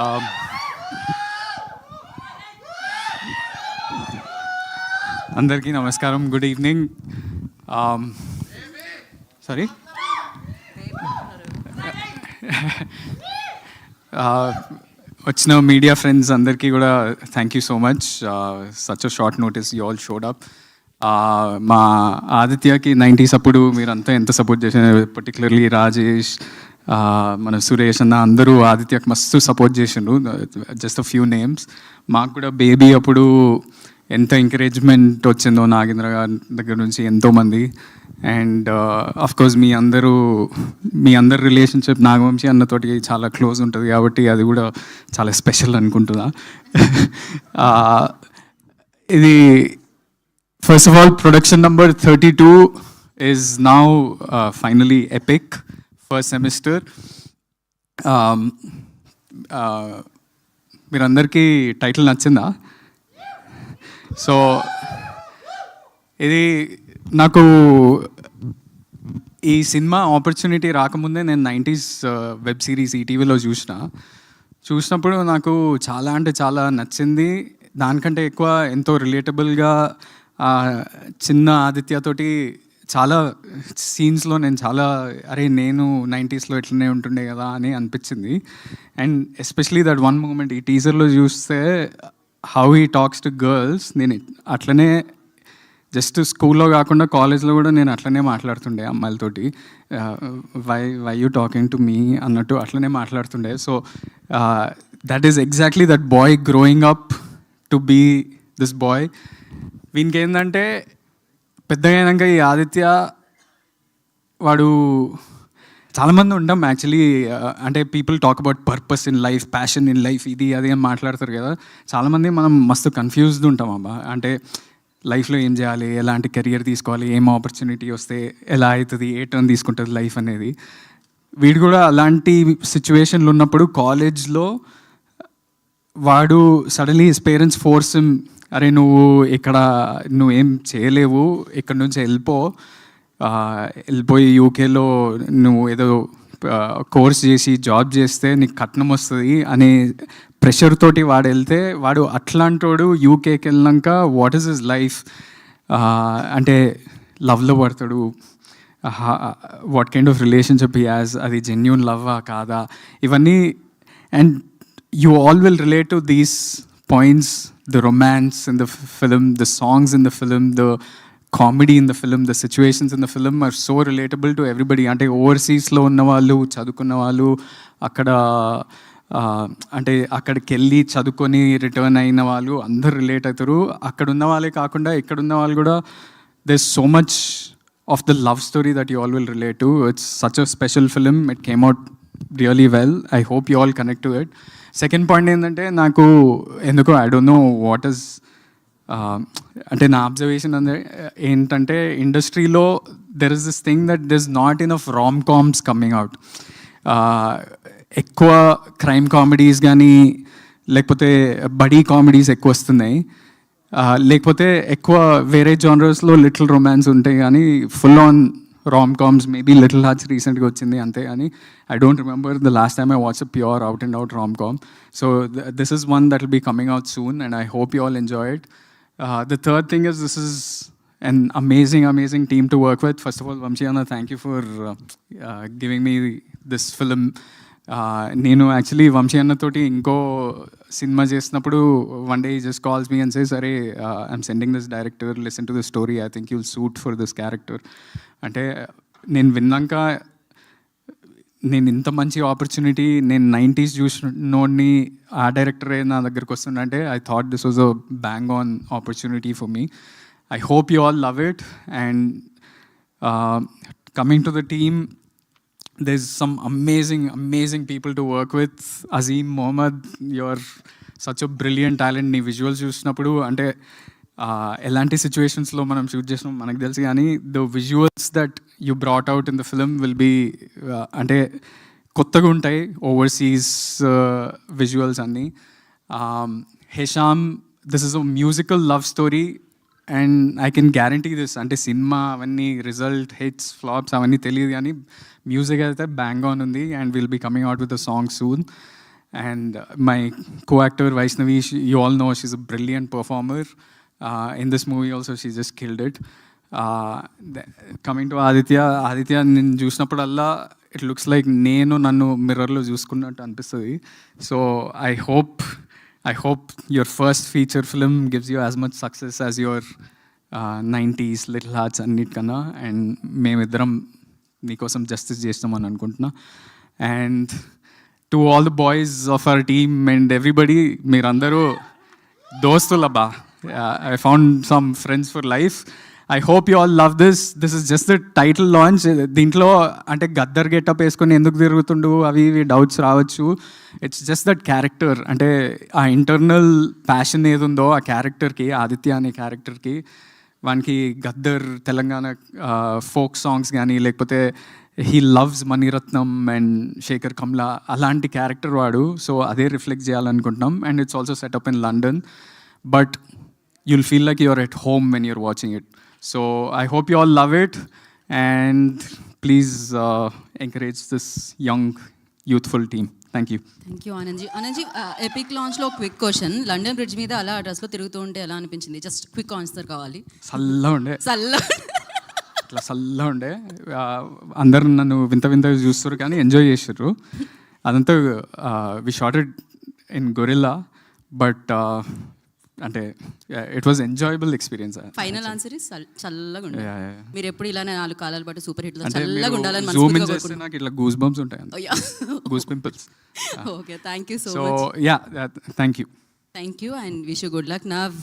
Um, అందరికీ నమస్కారం, good evening. Sorry, వచ్చిన మీడియా ఫ్రెండ్స్ అందరికీ కూడా thank you so much. Such a short notice you all showed up. మా ఆదిత్యకి 90s అప్పుడు మీరంతా ఎంత సపోర్ట్ చేశారు, పర్టికులర్లీ రాజేష్, మన సురేష్ అన్న అందరూ ఆదిత్యకి మస్తు సపోర్ట్ చేసిండ్రు. Just a few names. మాకు కూడా బేబీ అప్పుడు ఎంత ఎంకరేజ్మెంట్ వచ్చిందో నాగేంద్ర గారి దగ్గర నుంచి ఎంతోమంది. అండ్ అఫ్కోర్స్ మీ అందరి రిలేషన్షిప్ నాగవంశీ అన్నతోటి చాలా క్లోజ్ ఉంటుంది కాబట్టి అది కూడా చాలా స్పెషల్ అనుకుంటున్నా. ఇది first of all production number 32 is now finally epic first semester. మీరందరికీ టైటిల్ నచ్చిందా? సో ఇది నాకు ఈ సినిమా ఆపర్చునిటీ రాకముందే నేను 90s వెబ్ సిరీస్ ఈటీవీలో చూసినప్పుడు నాకు చాలా అంటే చాలా నచ్చింది. దానికంటే ఎక్కువ ఎంతో రిలేటబుల్గా చిన్న ఆదిత్యతోటి చాలా సీన్స్లో నేను నేను 90sలో ఇట్లనే ఉంటుండే కదా అని అనిపించింది. And especially that one moment ఈ టీజర్లో చూస్తే how he talks to girls, నేను అట్లనే జస్ట్ స్కూల్లో కాకుండా కాలేజ్లో కూడా నేను అట్లనే మాట్లాడుతుండే అమ్మాయిలతోటి. Why you talking to me అన్నట్టు అట్లనే మాట్లాడుతుండే. So that is exactly that boy growing up to be this boy. వీనికి ఏంటంటే పెద్దగా అయినాక ఈ ఆదిత్య వాడు చాలామంది ఉంటాం యాక్చువల్లీ, అంటే people talk about purpose in life, passion in life, ఇది అది అని మాట్లాడతారు కదా. చాలామంది మనం మస్తు కన్ఫ్యూజ్డ్ ఉంటాం అబ్బా, అంటే లైఫ్లో ఏం చేయాలి, ఎలాంటి కెరియర్ తీసుకోవాలి, ఏం ఆపర్చునిటీ వస్తే ఎలా అవుతుంది, ఏ టర్న్ తీసుకుంటుంది లైఫ్ అనేది. వీడు కూడా అలాంటి సిచ్యువేషన్లు ఉన్నప్పుడు కాలేజ్లో వాడు suddenly his parents force him, అరే నువ్వేం చేయలేవు, ఇక్కడ నుంచి వెళ్ళిపోయి యూకేలో నువ్వు ఏదో కోర్స్ చేసి జాబ్ చేస్తే నీకు కట్నం వస్తుంది అనే ప్రెషర్ తోటి వాడు వెళ్తే, వాడు అట్లాంటోడు యూకేకి వెళ్ళినాక వాట్ ఈస్ హిస్ లైఫ్, అంటే లవ్లో పడతాడు, what kind of relationship he has, అది జెన్యూన్ లవ్వా కాదా, ఇవన్నీ. And you all will relate to these points, the romance in the film, the songs in the film, the comedy in the film, the situations in the film are so relatable to everybody. అంటే ఓవర్సీస్లో ఉన్న వాళ్ళు, చదువుకున్న వాళ్ళు, అక్కడికి వెళ్ళి చదువుకొని return అయిన వాళ్ళు అందరు రిలేట్ అవుతారు. అక్కడ ఉన్న వాళ్ళే కాకుండా ఇక్కడ ఉన్న వాళ్ళు కూడా there is so much of the love story that you all will relate to. It's such a special film. It came out really well. I hope you all connect to it. Second point ఏంటంటే, నాకు ఎందుకో I don't know what is, అంటే నా observation ఏంటంటే ఇండస్ట్రీలో there is this thing that there is not enough Ram comms coming out. ఎక్కువ crime comedies కానీ లేకపోతే బడీ కామెడీస్ ఎక్కువ వస్తున్నాయి, లేకపోతే ఎక్కువ వేరే జానర్స్లో లిటిల్ రొమాన్స్ ఉంటాయి కానీ full on rom coms. Maybe Little Hearts రీసెంట్గా వచ్చింది అంతే, అని I don't remember the last time I watch a pure out and out rom com. So this is one that will be coming out soon and I hope you all enjoy it. The third thing is this is an amazing team to work with. First of all, Vamshi Anna, thank you for giving me this film. నేను actually Vamshi అన్నతోటి ఇంకో సినిమా చేసినప్పుడు one day just calls me and says, అరే I'm sending this director, listen to this story, I think you'll suit for this character. అంటే నేను విన్నాక, నేను ఇంత మంచి ఆపర్చునిటీ, నేను 90s చూసినోడిని ఆ డైరెక్టరే నా దగ్గరికి వస్తుందంటే I thought this was a bang on opportunity for me. I hope you all love it. And coming to the team, there's some amazing people to work with. Azim Mohammed, you're such a brilliant talent. నీ visuals చూసినప్పుడు అంటే ఎలాంటి సిచ్యువేషన్స్లో మనం shoot చేసినాం మనకు తెలుసు, కానీ the visuals that you brought out in the film will be అంటే కొత్తగా ఉంటాయి, ఓవర్సీస్ విజువల్స్ అన్నీ. Hesham, this is a musical love story and I can guarantee this. అంటే సినిమా అవన్నీ రిజల్ట్, హిట్స్, ఫ్లాప్స్ అవన్నీ తెలియదు, కానీ మ్యూజిక్ అయితే బ్యాంగ్ ఆన్ ఉంది and will be coming out with the song soon. And my co-actor Vaishnavi, you all know she's a brilliant performer. In this movie also, she just killed it. Coming to Aditya నేను చూసినప్పుడల్లా it looks like నేను నన్ను మిర్రర్లో చూసుకున్నట్టు అనిపిస్తుంది. So I hope your first feature film gives you as much success as your 90s Little Hearts అన్నిటికన్నా. And మేమిద్దరం మీకోసం జస్టిస్ చేస్తామని అనుకుంటున్నా. And to all the boys of our team and everybody, మీరందరూ దోస్తులబ్బా. I found some friends for life. I hope you all love this. This is just the title launch. దీంట్లో అంటే Gaddar getup వేసుకొని ఎందుకు తిరుగుతుండు అవి ఇవి డౌట్స్ రావచ్చు. ఇట్స్ జస్ట్ దట్ క్యారెక్టర్, అంటే ఆ ఇంటర్నల్ ప్యాషన్ ఏది ఉందో ఆ క్యారెక్టర్కి, ఆదిత్య అనే క్యారెక్టర్కి, వానికి గద్దర్ తెలంగాణ ఫోక్ సాంగ్స్ కానీ లేకపోతే he loves Mani Ratnam and Shekhar Kammula, అలాంటి క్యారెక్టర్ వాడు. సో అదే రిఫ్లెక్ట్ చేయాలనుకుంటున్నాం. And it's also set up in London, but you'll feel like you're at home when you're watching it. So I hope you all love it, and please encourage this young, youthful team. Thank you. Thank you Anand ji. Epic లాంచ్లో quick question, London bridge మీద అలా డ్రెస్లో తిరుగుతూ ఉంటే ఎలా అనిపించింది? Just quick answer కావాలి. చల్లగా ఉండే అందరు నన్ను వింత వింతగా చూస్తారు కానీ ఎంజాయ్ చేసారు. అదంతా we shot it in guerrilla, but అంటే it was enjoyable experience. Final answer is చల్లగా ఉండాలి. మీరు ఎప్పుడు ఇలానే 4 కాలాల పాటు సూపర్ హిట్ లో అంటే చల్లగా ఉండాలని జూమ్ ఇన్ చేస్తే నాకు ఇట్లా గూస్ బంప్స్ ఉంటాయి, goose pimples. Okay, thank you so so much. Yeah, thank you and wish you good luck. Now